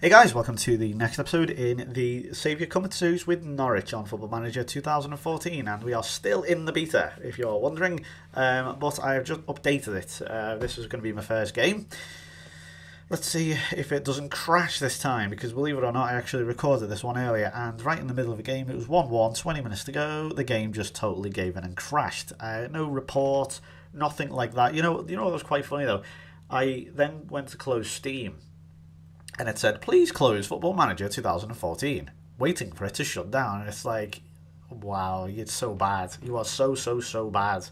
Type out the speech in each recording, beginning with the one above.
Hey guys, welcome to the next episode in the Saviour Cometh series with Norwich on Football Manager 2014, and we are still in the beta, if you're wondering, but I have just updated it. This is going to be my first game. Let's see if it doesn't crash this time, because believe it or not, I actually recorded this one earlier, and right in the middle of the game, it was 1-1, 20 minutes to go, the game just totally gave in and crashed. No report, nothing like that. You know what was quite funny though? I then went to close Steam, and it said, please close Football Manager 2014, waiting for it to shut down. And it's like, wow, it's so bad. You are so bad.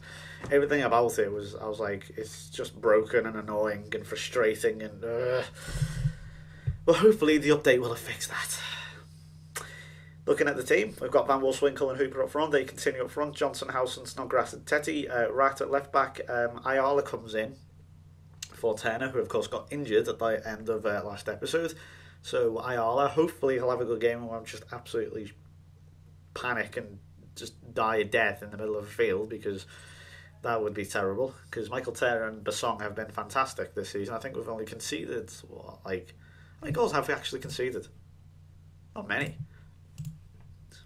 Everything about it was, I was like, it's just broken and annoying and frustrating. And well, hopefully the update will have fixed that. Looking at the team, we've got Van Wolfswinkel and Hooper up front. They continue up front. Johnson, Howson, Snodgrass and Tetty. Rat at left back. Ayala comes in for Turner, who of course got injured at the end of last episode. So Ayala, hopefully he'll have a good game and won't just absolutely panic and just die a death in the middle of a field, because that would be terrible. Because Michael Turner and Basong have been fantastic this season. I think we've only conceded, how many goals have we actually conceded? Not many.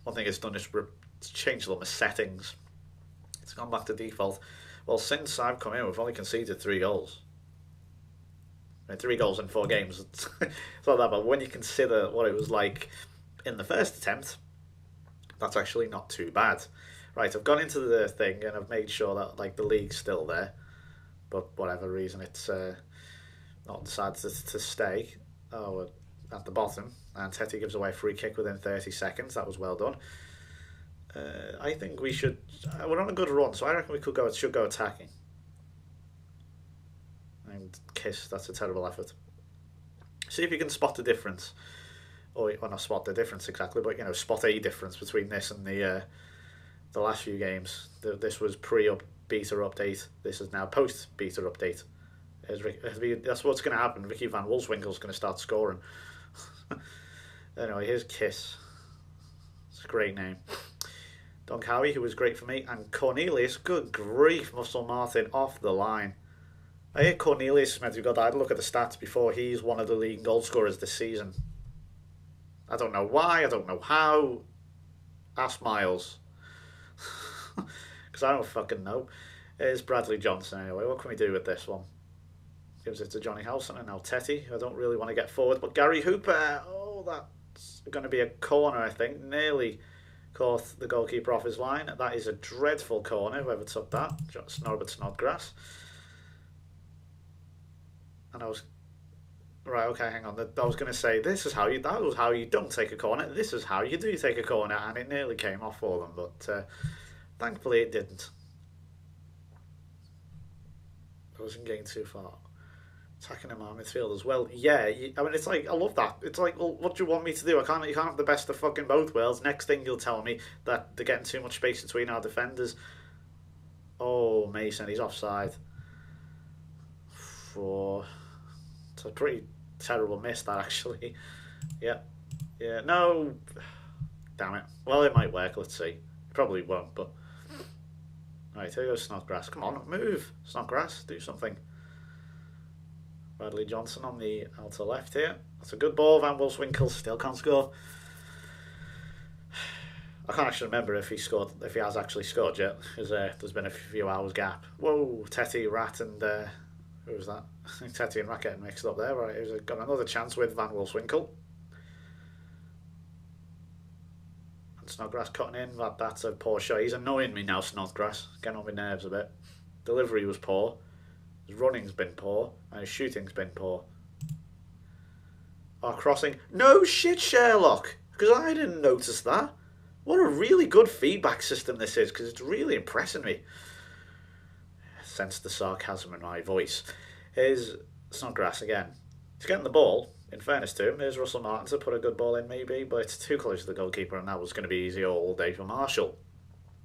One thing it's done is changed all my settings. It's gone back to default. Well, since I've come in, we've only conceded 3 goals. 3 goals in 4 games. It's not that bad. When you consider what it was like in the first attempt, that's actually not too bad. Right, I've gone into the thing and I've made sure that the league's still there, but whatever reason it's not decided to stay. Oh, at the bottom, and Tetty gives away a free kick within 30 seconds. That was well done. I think we should. We're on a good run, so I reckon we should go attacking. And Kiss, that's a terrible effort. See if you can spot the difference, or not spot the difference exactly, but spot a difference between this and the last few games. This was pre-beta update. This is now post-beta update. That's what's going to happen. Ricky Van Wolfswinkel's going to start scoring. Anyway, here's Kiss. It's a great name. Don Cowie, who was great for me, and Cornelius. Good grief, Muscle Martin off the line. I hear Cornelius is meant to be good. I had a look at the stats before. He's one of the league goal scorers this season. I don't know why. I don't know how. Ask Miles. Because I don't fucking know. Here's Bradley Johnson anyway. What can we do with this one? Gives it to Johnny Howson and now Tetty. I don't really want to get forward. But Gary Hooper. Oh, that's going to be a corner, I think. Nearly caught the goalkeeper off his line. That is a dreadful corner, whoever took that. Norbert Snodgrass. And I was right. Okay, hang on. I was going to say that was how you don't take a corner. This is how you do take a corner, and it nearly came off for them, but thankfully it didn't. I wasn't getting too far. Attacking him on midfield as well. Yeah, I mean, it's like, I love that. It's like, well, what do you want me to do? You can't have the best of fucking both worlds. Next thing you'll tell me that they're getting too much space between our defenders. Oh, Mason, he's offside. It's a pretty terrible miss, that, actually. Yeah, no. Damn it. Well, it might work, let's see. It probably won't, but... Right, here goes Snodgrass. Come on, move. Snodgrass, do something. Bradley Johnson on the outer left here. That's a good ball. Van Wolfswinkel still can't score. I can't actually remember if he has actually scored yet, because there's been a few hours gap. Whoa, Tetty, Rat and... who was that? I think Tetty and Rat getting mixed up there. Right, he's got another chance with Van Wolfswinkel. And Snodgrass cutting in. That's a poor shot. He's annoying me now, Snodgrass. Getting on my nerves a bit. Delivery was poor. His running's been poor. And his shooting's been poor. Our crossing. No shit, Sherlock! Because I didn't notice that. What a really good feedback system this is, because it's really impressing me. Sense the sarcasm in my voice. Here's Snodgrass again. He's getting the ball, in fairness to him. Here's Russell Martin to put a good ball in maybe, but it's too close to the goalkeeper and that was going to be easy all day for Marshall.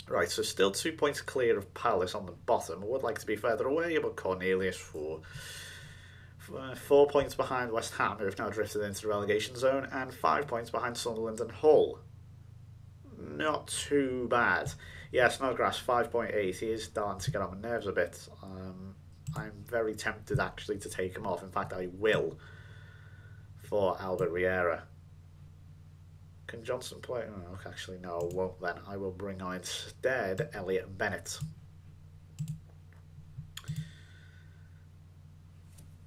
Right, so still 2 points clear of Palace on the bottom. I would like to be further away, but Cornelius for 4 points behind West Ham, who have now drifted into the relegation zone, and 5 points behind Sunderland and Hull. Not too bad. Yeah, Snodgrass 5.8. He is starting to get on my nerves a bit. I'm very tempted actually to take him off. In fact, I will. for Albert Riera. Can Johnson play? Oh, actually, no, I won't then. I will bring on instead Elliot Bennett.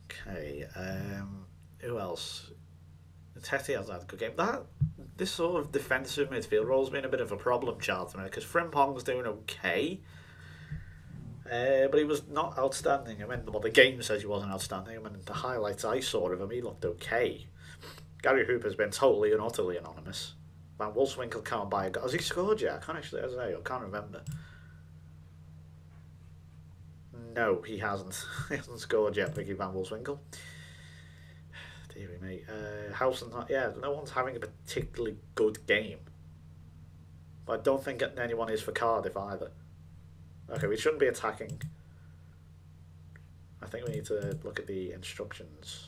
Okay, who else? Tete has had a good game. This sort of defensive midfield role's been a bit of a problem, Charlton, because Frimpong's doing okay, but he was not outstanding. I mean, well, the game says he wasn't outstanding. I mean, the highlights I saw of him, he looked okay. Gary Hooper's been totally and utterly anonymous. Van Wolfswinkel can't buy a goal. Has he scored yet? I can't actually, I can't remember. No, he hasn't. He hasn't scored yet, Vicky Van Wolfswinkel. Dear me. Howson's not. Yeah, no one's having a particularly good game. But I don't think anyone is for Cardiff either. Okay, we shouldn't be attacking. I think we need to look at the instructions.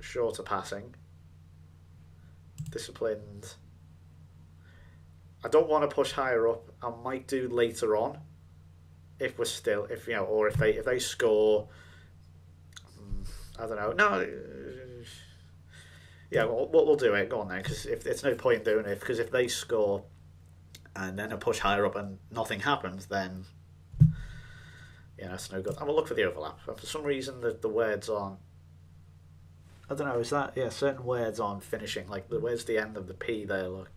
Shorter passing. Disciplined. I don't want to push higher up. I might do later on, if we're still, or if they score. I don't know. No. Yeah, we'll do it. Go on then, because if it's no point doing it, because if they score, and then a push higher up and nothing happens, then it's no good. And we'll look for the overlap. But for some reason, the words aren't. I don't know. Is that certain words aren't finishing? Like where's the end of the P there? Look.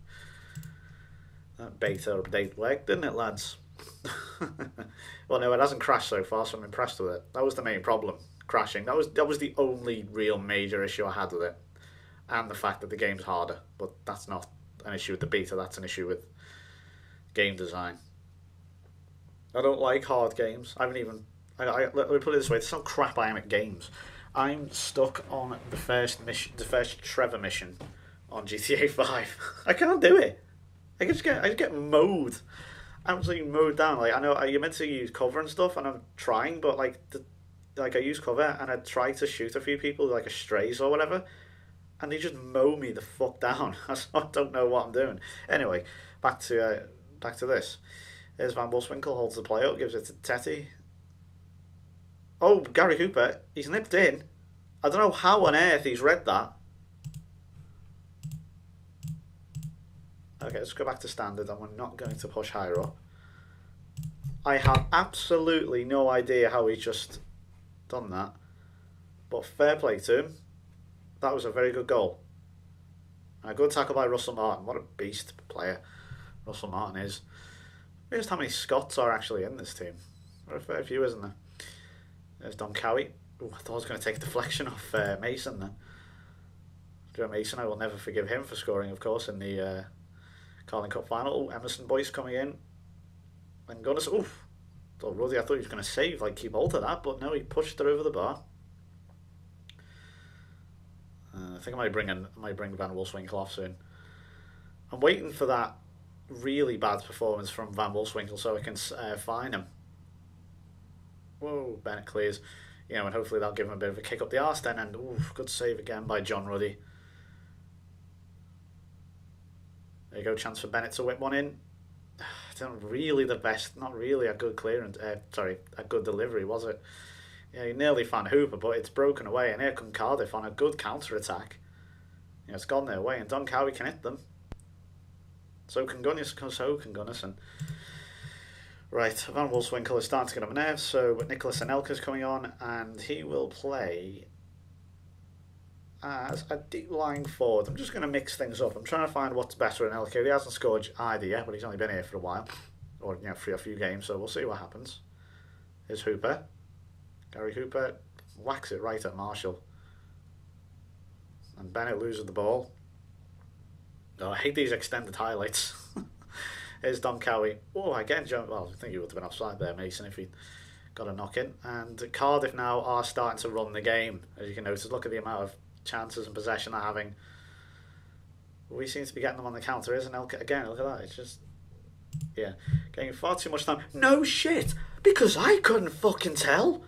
That beta update worked, didn't it, lads? Well, no, it hasn't crashed so far, so I'm impressed with it. That was the main problem, crashing. That was the only real major issue I had with it, and the fact that the game's harder. But that's not an issue with the beta. That's an issue with game design. I don't like hard games. I haven't even. Let me put it this way: there's some crap I am at games. I'm stuck on the first mission, the first Trevor mission on GTA 5. I can't do it. I just get mowed, absolutely mowed down. Like I know you're meant to use cover and stuff, and I'm trying, but like I use cover and I try to shoot a few people like a strays or whatever, and they just mow me the fuck down. I don't know what I'm doing. Anyway, back to this. Here's Van Wolfswinkel, holds the play up, gives it to Tete. Oh, Gary Hooper, he's nipped in. I don't know how on earth he's read that. Okay, let's go back to standard, and we're not going to push higher up. I have absolutely no idea how he's just done that. But fair play to him. That was a very good goal. And a good tackle by Russell Martin. What a beast player Russell Martin is. Here's how many Scots are actually in this team. There are a fair few, isn't there? There's Don Cowie. Ooh, I thought I was going to take a deflection off Mason then. Joe Mason, I will never forgive him for scoring, of course, in the Carling Cup final. Emerson Boyce coming in. And Gunners, oof. I thought he was going to save, like keep hold of that, but no, he pushed her over the bar. I think I might bring Van Wolfswinkel off soon. I'm waiting for that really bad performance from Van Wolfswinkel so I can fine him. Whoa, Bennett clears. And hopefully that'll give him a bit of a kick up the arse then. And oof, good save again by John Ruddy. There you go, chance for Bennett to whip one in. Not really the best, not really a good clearance. A good delivery, was it? Yeah, he nearly found Hooper, but it's broken away. And here come Cardiff on a good counter attack. It's gone their way, and Don Cowie can hit them. So can Gunnarsson. Right, Van Wolfswinkel is starting to get on my nerves. But Nicholas Anelka's coming on, and he will play as a deep lying forward. I'm just going to mix things up. I'm trying to find what's better in Anelka. He hasn't scored either yet, but he's only been here for a while, or for a few games. So we'll see what happens. Here's Hooper. Gary Hooper whacks it right at Marshall. And Bennett loses the ball. Oh, I hate these extended highlights. Here's Don Cowie. Oh, again, well, I think he would have been offside there, Mason, if he got a knock in. And Cardiff now are starting to run the game. As you can notice, look at the amount of chances and possession they're having. We seem to be getting them on the counter, isn't it? Again, look at that. It's just, getting far too much time. No shit, because I couldn't fucking tell.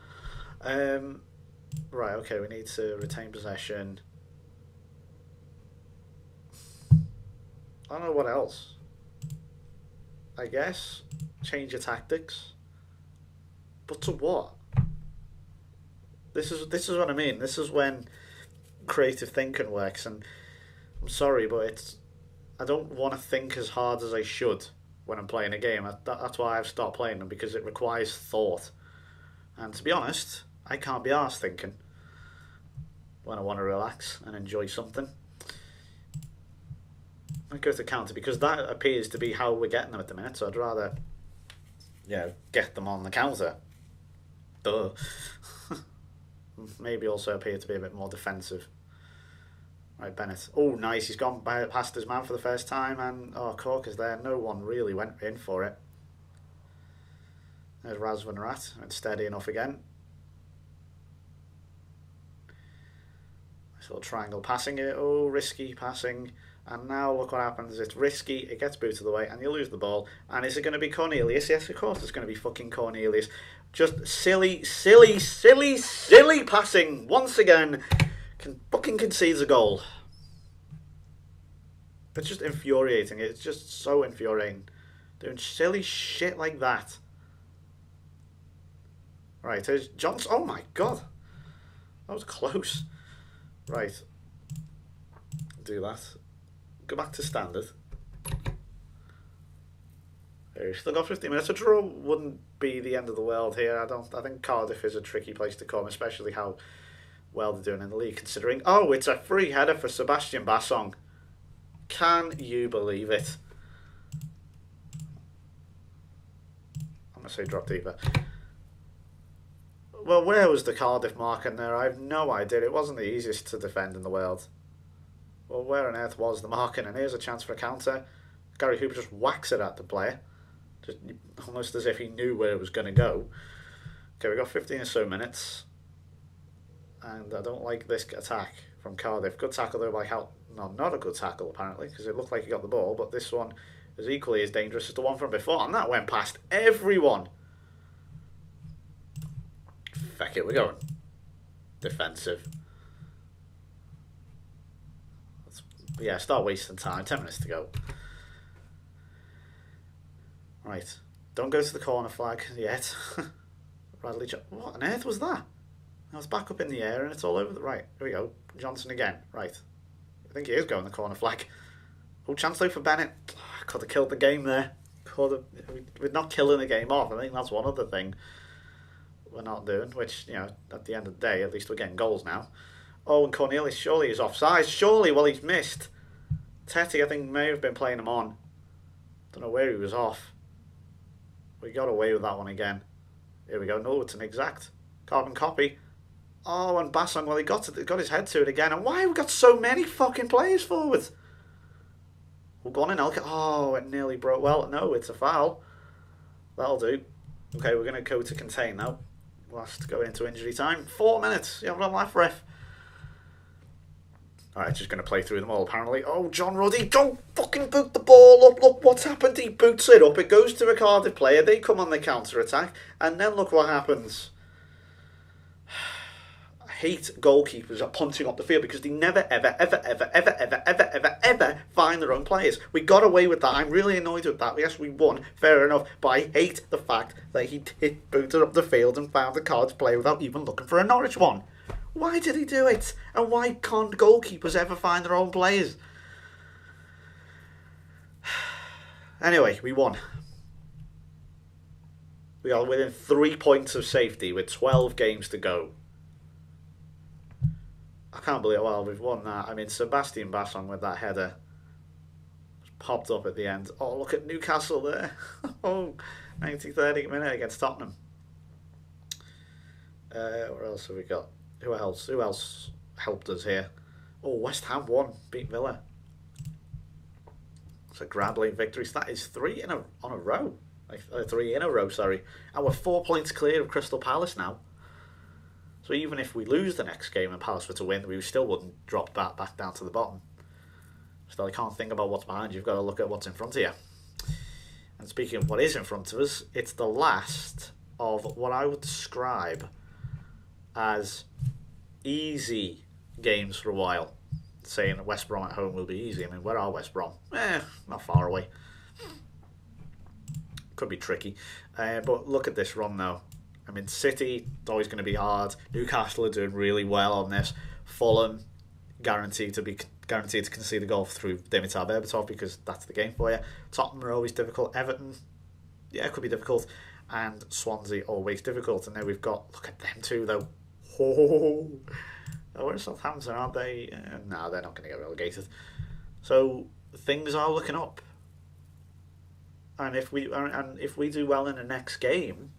Right, okay, we need to retain possession. I don't know what else. I guess change your tactics. But to what? This is what I mean. This is when creative thinking works, and I'm sorry, but I don't want to think as hard as I should when I'm playing a game. That's why I've stopped playing them, because it requires thought. And to be honest, I can't be arsed thinking when I want to relax and enjoy something. I go to counter because that appears to be how we're getting them at the minute, so I'd rather get them on the counter. Duh. Maybe also appear to be a bit more defensive. Right, Bennett. Oh, nice. He's gone past his man for the first time, and Cork is there. No one really went in for it. There's Razvan Rat. It's steady enough again. Nice little triangle passing it. Oh, risky passing. And now look what happens. It's risky. It gets booted away, and you lose the ball. And is it going to be Cornelius? Yes, of course it's going to be fucking Cornelius. Just silly passing once again. Fucking concedes a goal. It's just infuriating. It's just so infuriating. Doing silly shit like that. Right, there's Johnson. Oh my god. That was close. Right. Do that. Go back to standard. Still got 15 minutes. A draw wouldn't be the end of the world here. I think Cardiff is a tricky place to come, especially how well they're doing in the league, considering... Oh, it's a free header for Sebastian Bassong. Can you believe it? I'm going to say drop deeper. Well, where was the Cardiff mark in there? I have no idea. It wasn't the easiest to defend in the world. Well, where on earth was the marking? And here's a chance for a counter. Gary Hooper just whacks it at the player. Just almost as if he knew where it was going to go. Okay, we got 15 or so minutes. And I don't like this attack from Cardiff. Good tackle though by Hal. No, not a good tackle apparently, because it looked like he got the ball, but this one is equally as dangerous as the one from before, and that went past everyone. Feck it, we're going defensive. Yeah, start wasting time. 10 minutes to go. Right, don't go to the corner flag yet. Bradley, what on earth was that? I was back up in the air and it's all over the... Right, here we go. Johnson again. Right. I think he is going the corner flag. Oh, chance though for Bennett. Could have killed the game there. We're not killing the game off. I think that's one other thing we're not doing, which, at the end of the day, at least we're getting goals now. Oh, and Cornelius surely is offside. Surely, well, he's missed. Tetty, I think, may have been playing him on. Don't know where he was off. We got away with that one again. Here we go. No, it's an exact carbon copy. Oh, and Bassong, well, he got his head to it again. And why have we got so many fucking players forward? We'll go on in Elka. Oh, it nearly broke. Well, no, it's a foul. That'll do. Okay, we're going to go to contain now. Last going into injury time. 4 minutes. You have a laugh, ref. Alright, just going to play through them all, apparently. Oh, John Ruddy, don't fucking boot the ball up. Look what's happened. He boots it up. It goes to a Cardiff player. They come on the counter-attack. And then look what happens. I hate goalkeepers are punting up the field because they never, ever find their own players. We got away with that. I'm really annoyed with that. Yes, we won. Fair enough. But I hate the fact that he did booted up the field and found the Cardiff player without even looking for a Norwich one. Why did he do it? And why can't goalkeepers ever find their own players? Anyway, we won. We are within 3 points of safety with 12 games to go. I can't believe, well, we've won that. I mean, Sebastian Bassong with that header popped up at the end. Oh, look at Newcastle there. Oh, 93rd minute against Tottenham. What else have we got? Who else helped us here? Oh, West Ham won, beat Villa. It's a grab late victory. So that is 3 in a row. Like 3 in a row, sorry. And we're 4 points clear of Crystal Palace now. So even if we lose the next game and Palace were to win, we still wouldn't drop that back down to the bottom. Still, I can't think about what's behind you. You've got to look at what's in front of you. And speaking of what is in front of us, it's the last of what I would describe as easy games for a while. Saying West Brom at home will be easy. I mean, where are West Brom? Not far away. Could be tricky. But look at this run now. I mean, City, always going to be hard. Newcastle are doing really well on this. Fulham, guaranteed to concede a goal through Dimitar Berbatov because that's the game for you. Tottenham are always difficult. Everton, yeah, it could be difficult. And Swansea, always difficult. And now we've got, look at them two, though. Oh, we're Southampton, aren't they? No, they're not going to get relegated. So things are looking up. And if we do well in the next game,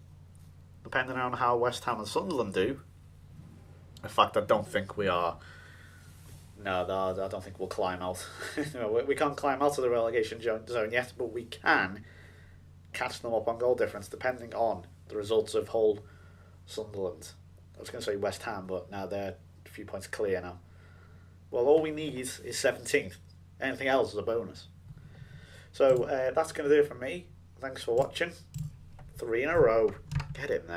depending on how West Ham and Sunderland do, in fact, I don't think we are. No, I don't think we'll climb out. No, we can't climb out of the relegation zone yet, but we can catch them up on goal difference depending on the results of Hull, Sunderland. I was going to say West Ham, but now they're a few points clear now. Well, all we need is 17th. Anything else is a bonus. So that's going to do it from me. Thanks for watching. 3 in a row. Get in there.